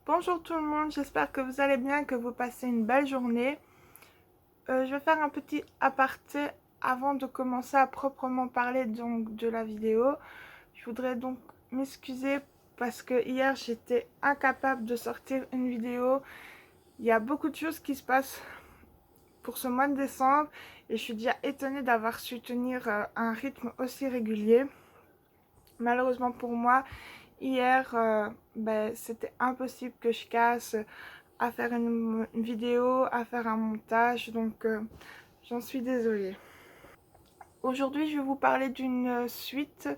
Bonjour tout le monde, j'espère que vous allez bien, que vous passez une belle journée. Je vais faire un petit aparté avant de commencer à proprement parler donc de la vidéo. Je voudrais donc m'excuser parce que hier j'étais incapable de sortir une vidéo. Il y a beaucoup de choses qui se passent pour ce mois de décembre et je suis déjà étonnée d'avoir su tenir un rythme aussi régulier. Malheureusement pour moi, hier, c'était impossible que je casse à faire une vidéo, à faire un montage, donc j'en suis désolée. Aujourd'hui, je vais vous parler d'une suite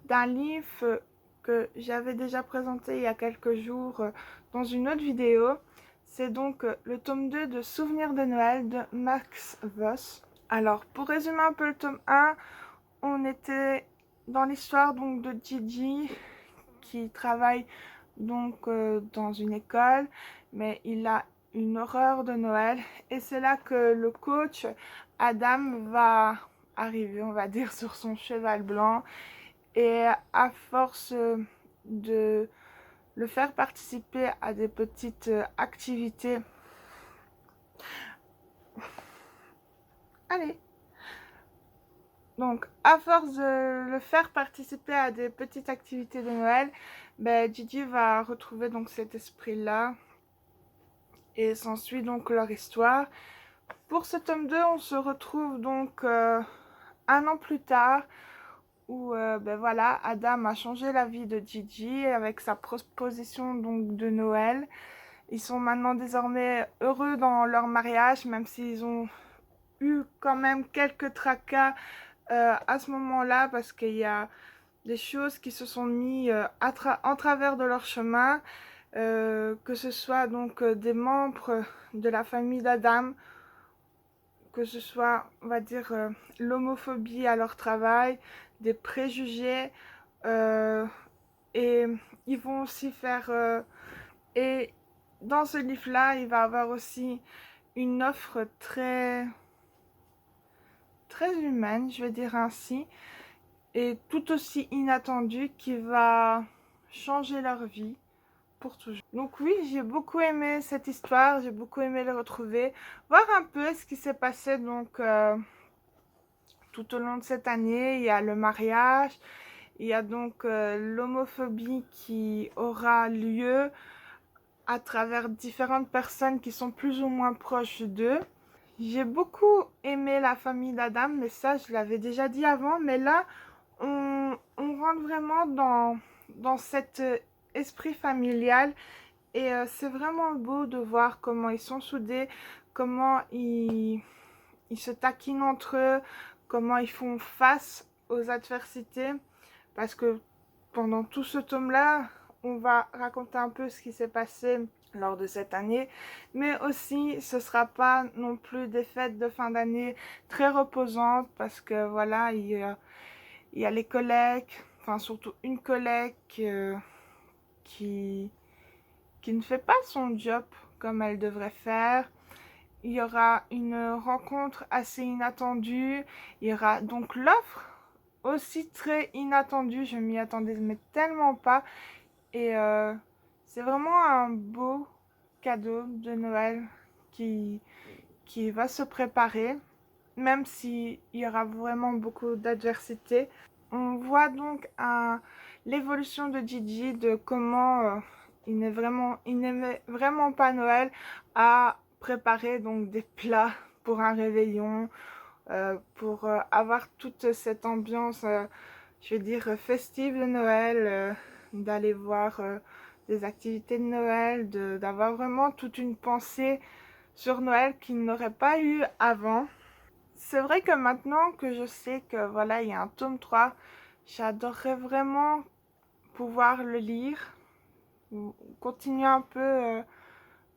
d'un livre que j'avais déjà présenté il y a quelques jours dans une autre vidéo. C'est donc le tome 2 de Souvenirs de Noël de Max Voss. Alors, pour résumer un peu le tome 1, on était dans l'histoire donc de Gigi qui travaille donc dans une école, mais il a une horreur de Noël et c'est là que le coach Adam va arriver, on va dire, sur son cheval blanc et à force de le faire participer à des petites activités. Allez. Donc, à force de le faire participer à des petites activités de Noël, Gigi va retrouver donc cet esprit-là et s'ensuit donc leur histoire. Pour ce tome 2, on se retrouve donc un an plus tard où voilà, Adam a changé la vie de Gigi avec sa proposition donc de Noël. Ils sont maintenant désormais heureux dans leur mariage, même s'ils ont eu quand même quelques tracas à ce moment-là parce qu'il y a des choses qui se sont mises en travers de leur chemin, que ce soit donc des membres de la famille d'Adam, que ce soit, on va dire, l'homophobie à leur travail, des préjugés, euh, et ils vont aussi faire... et dans ce livre-là, il va y avoir aussi une offre très humaine, je vais dire ainsi, et tout aussi inattendue qui va changer leur vie pour toujours. Donc oui, j'ai beaucoup aimé cette histoire, j'ai beaucoup aimé les retrouver, voir un peu ce qui s'est passé donc tout au long de cette année. Il y a le mariage, il y a donc l'homophobie qui aura lieu à travers différentes personnes qui sont plus ou moins proches d'eux. J'ai beaucoup aimé la famille d'Adam, mais ça je l'avais déjà dit avant, mais là on rentre vraiment dans cet esprit familial et c'est vraiment beau de voir comment ils sont soudés, comment ils se taquinent entre eux, comment ils font face aux adversités, parce que pendant tout ce tome-là, on va raconter un peu ce qui s'est passé lors de cette année, mais aussi ce sera pas non plus des fêtes de fin d'année très reposantes, parce que voilà, il y a les collègues, enfin surtout une collègue qui, qui ne fait pas son job comme elle devrait faire. Il y aura une rencontre assez inattendue. Il y aura donc l'offre aussi très inattendue. Je m'y attendais mais tellement pas. Et c'est vraiment un beau cadeau de Noël qui, qui va se préparer, même s'il y aura vraiment beaucoup d'adversité. On voit donc l'évolution de Gigi, de comment il n'aimait vraiment pas Noël, à préparer donc des plats pour un réveillon, pour avoir toute cette ambiance, je veux dire, festive de Noël, d'aller voir des activités de Noël, d'avoir vraiment toute une pensée sur Noël qu'il n'aurait pas eu avant. C'est vrai que maintenant que je sais que voilà, il y a un tome 3, j'adorerais vraiment pouvoir le lire, continuer un peu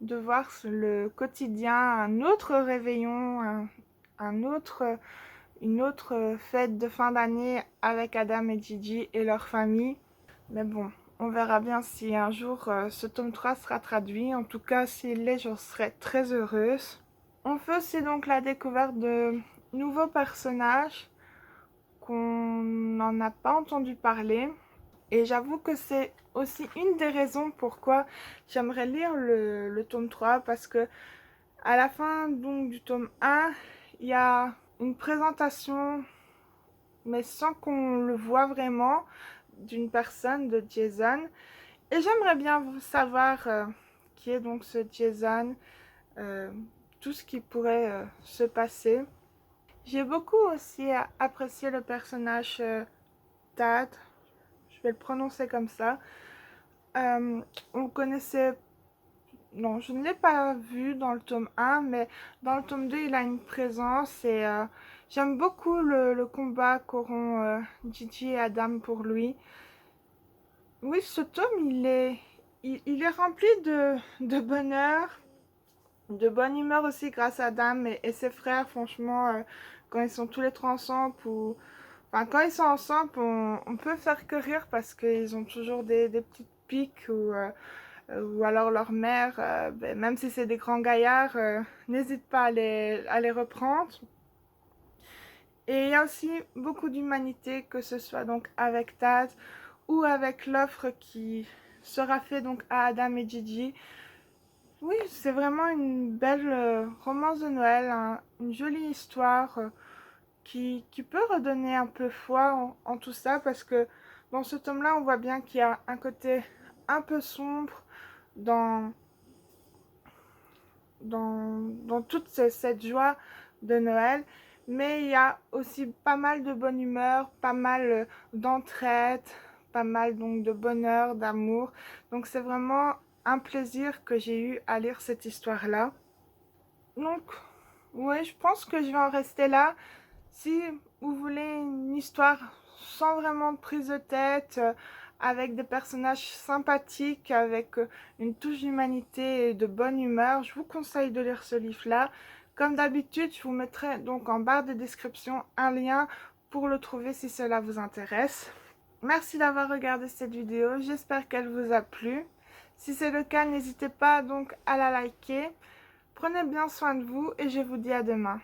de voir le quotidien, un autre réveillon, un autre, une autre fête de fin d'année avec Adam et Gigi et leur famille. Mais bon, on verra bien si un jour ce tome 3 sera traduit. En tout cas, s'il l'est, j'en serais très heureuse. On fait aussi donc la découverte de nouveaux personnages qu'on n'en a pas entendu parler. Et j'avoue que c'est aussi une des raisons pourquoi j'aimerais lire le tome 3, parce que à la fin donc du tome 1, il y a une présentation, mais sans qu'on le voit vraiment, d'une personne, de Jason. Et j'aimerais bien savoir qui est donc ce Jason, euh, tout ce qui pourrait se passer. J'ai beaucoup aussi apprécié le personnage Tad, je vais le prononcer comme ça. On le connaissait, non, je ne l'ai pas vu dans le tome 1, mais dans le tome 2, il a une présence et j'aime beaucoup le combat qu'auront Gigi et Adam pour lui. Oui, ce tome, il est rempli de bonheur, de bonne humeur aussi grâce à Adam et ses frères, franchement, quand ils sont tous les trois ensemble, ou enfin, quand ils sont ensemble, on peut faire que rire parce qu'ils ont toujours des petites piques ou alors leur mère, ben, même si c'est des grands gaillards, n'hésite pas à les reprendre. Et il y a aussi beaucoup d'humanité, que ce soit donc avec Taz ou avec l'offre qui sera faite donc à Adam et Gigi. Oui, c'est vraiment une belle romance de Noël, hein, une jolie histoire qui peut redonner un peu foi en tout ça, parce que dans ce tome-là, on voit bien qu'il y a un côté un peu sombre dans, dans toute cette joie de Noël, mais il y a aussi pas mal de bonne humeur, pas mal d'entraide, pas mal donc de bonheur, d'amour. Donc c'est vraiment un plaisir que j'ai eu à lire cette histoire-là. Donc, oui, je pense que je vais en rester là. Si vous voulez une histoire sans vraiment de prise de tête, avec des personnages sympathiques, avec une touche d'humanité et de bonne humeur, je vous conseille de lire ce livre-là. Comme d'habitude, je vous mettrai donc en barre de description un lien pour le trouver si cela vous intéresse. Merci d'avoir regardé cette vidéo, j'espère qu'elle vous a plu. Si c'est le cas, n'hésitez pas donc à la liker. Prenez bien soin de vous et je vous dis à demain.